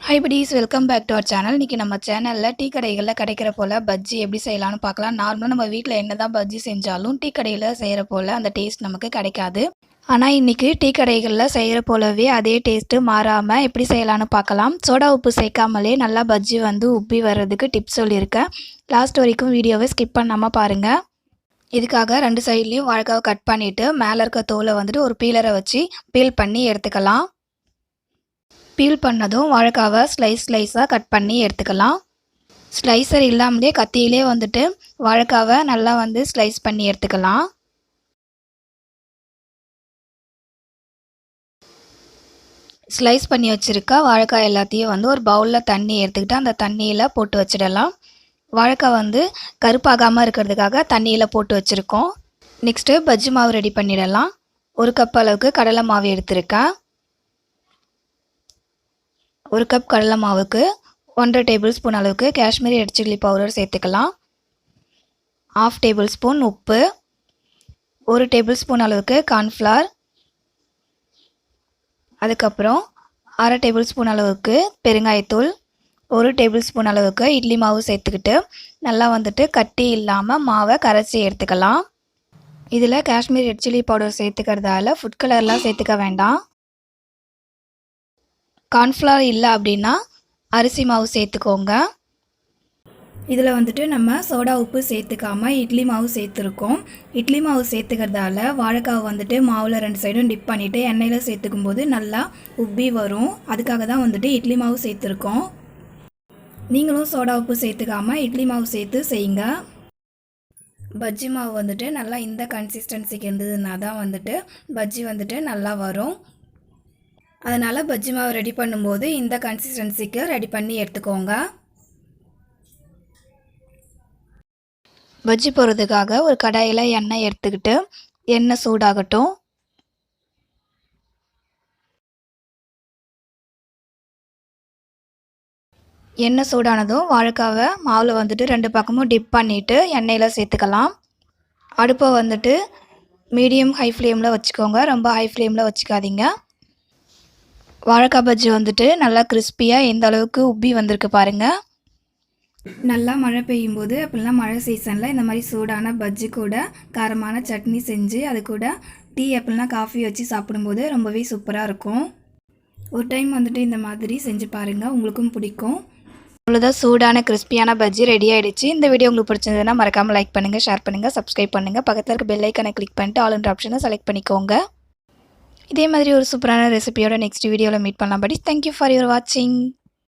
High buddies, welcome back to our channel. இன்றைக்கி நம்ம சேனலில் டீ கடைகளில் கிடைக்கிற போல் பஜ்ஜி எப்படி செய்யலாம்னு பார்க்கலாம். நார்மலாக நம்ம வீட்டில் என்ன தான் பஜ்ஜி செஞ்சாலும் டீ கடையில் செய்கிற போல் அந்த டேஸ்ட் நமக்கு கிடைக்காது. ஆனால் இன்றைக்கி டீ கடைகளில் செய்கிற போலவே அதே டேஸ்ட்டு மாறாமல் எப்படி செய்யலான்னு பார்க்கலாம். சோடா உப்பு சேர்க்காமலே நல்லா பஜ்ஜி உப்பி வர்றதுக்கு டிப்ஸ் சொல்லியிருக்கேன். லாஸ்ட் வரைக்கும் வீடியோவை ஸ்கிப் பண்ணாமல் பாருங்கள். இதுக்காக 2 சைட்லேயும் வாழைக்காவை கட் பண்ணிவிட்டு மேலே இருக்க தோலை ஒரு பீலரை வச்சு பீல் பண்ணி எடுத்துக்கலாம். பீல் பண்ணதும் வாழைக்காவை ஸ்லைஸாக கட் பண்ணி எடுத்துக்கலாம். ஸ்லைசர் இல்லாமலே கத்தியிலே வாழைக்காவை நல்லா ஸ்லைஸ் பண்ணி எடுத்துக்கலாம். ஸ்லைஸ் பண்ணி வச்சுருக்க வாழைக்காய் எல்லாத்தையும் ஒரு பவுலில் தண்ணி எடுத்துக்கிட்டு அந்த தண்ணியில் போட்டு வச்சிடலாம். வாழைக்காய் கருப்பாகாமல் இருக்கிறதுக்காக தண்ணியில் போட்டு வச்சுருக்கோம். நெக்ஸ்ட்டு பஜ்ஜி மாவு ரெடி பண்ணிடலாம். 1 கப் அளவுக்கு கடலை மாவு எடுத்திருக்கேன். 1 கப் கடலை மாவுக்கு 1.5 டேபிள் ஸ்பூன் அளவுக்கு காஷ்மீரி ரெட் சில்லி பவுடர் சேர்த்துக்கலாம். 1/2 டேபிள் ஸ்பூன் உப்பு, 1 டேபிள் ஸ்பூன் அளவுக்கு கார்ன்ஃப்ளவர், அதுக்கப்புறம் 1/2 டேபிள் ஸ்பூன் அளவுக்கு பெருங்காயத்தூள், 1 டேபிள் ஸ்பூன் அளவுக்கு இட்லி மாவு சேர்த்துக்கிட்டு நல்லா கட்டி இல்லாமல் மாவை கரைச்சி எடுத்துக்கலாம். இதில் காஷ்மீரி ரெட் சில்லி பவுடர் சேர்த்துக்கிறதால ஃபுட் கலர்லாம் சேர்த்துக்க வேண்டாம். கார்ன்ஃப்ளவர் இல்லை அப்படின்னா அரிசி மாவு சேர்த்துக்கோங்க. இதில் நம்ம சோடா உப்பு சேர்த்துக்காமல் இட்லி மாவு சேர்த்துருக்கோம். இட்லி மாவு சேர்த்துக்கிறதால வாழைக்காவை மாவில் 2 சைடும் டிப் பண்ணிவிட்டு எண்ணெயில் சேர்த்துக்கும் போது நல்லா உப்பி வரும். அதுக்காக தான் இட்லி மாவு சேர்த்துருக்கோம். நீங்களும் சோடா உப்பு சேர்த்துக்காமல் இட்லி மாவு சேர்த்து செய்யுங்க. பஜ்ஜி மாவு நல்லா இந்த கன்சிஸ்டன்சிக்கு இருந்ததுன்னா தான் பஜ்ஜி நல்லா வரும். அதனால் பஜ்ஜி மாவு ரெடி பண்ணும்போது இந்த கன்சிஸ்டன்சிக்கு ரெடி பண்ணி எடுத்துக்கோங்க. பஜ்ஜி போடுறதுக்காக ஒரு கடாயில் எண்ணெய் எடுத்துக்கிட்டு எண்ணெய் சூடாகட்டும். எண்ணெய் சூடானதும் வாழைக்காவை மாவில் 2 பக்கமும் டிப் பண்ணிவிட்டு எண்ணெயில் சேர்த்துக்கலாம். அடுப்பை மீடியம் ஹை ஃப்ளேமில் வச்சுக்கோங்க. ரொம்ப ஹை ஃப்ளேமில் வச்சுக்காதீங்க. வாழைக்காய் பஜ்ஜி நல்லா கிறிஸ்பியாக எந்த அளவுக்கு உப்பி வந்திருக்கு பாருங்கள். நல்லா மழை பெய்யும் போது அப்படிலாம் மழை சீசனில் இந்த மாதிரி சூடான பஜ்ஜி கூட காரமான சட்னி செஞ்சு அது கூட டீ அப்படிலாம் காஃபி வச்சு சாப்பிடும்போது ரொம்பவே சூப்பராக இருக்கும். ஒரு டைம் இந்த மாதிரி செஞ்சு பாருங்கள், உங்களுக்கும் பிடிக்கும். அவ்வளோதான், சூடான கிறிஸ்பியான பஜ்ஜி ரெடி ஆகிடுச்சு. இந்த வீடியோ உங்களுக்கு பிடிச்சிருந்ததுன்னா மறக்காமல் லைக் பண்ணுங்கள், ஷேர் பண்ணுங்கள், சப்ஸ்கிரைப் பண்ணுங்கள். பக்கத்தில் இருக்க பெல் ஐக்கனை கிளிக் பண்ணிட்டு ஆல் என்ற ஆப்ஷனை செலக்ட் பண்ணிக்கோங்க. இதே மாதிரி ஒரு சூப்பரான ரெசிபியோட நெக்ஸ்ட் வீடியோவில் மீட் பண்ணலாம். பட் தேங்க்யூ ஃபார் யுவர் வாட்சிங்.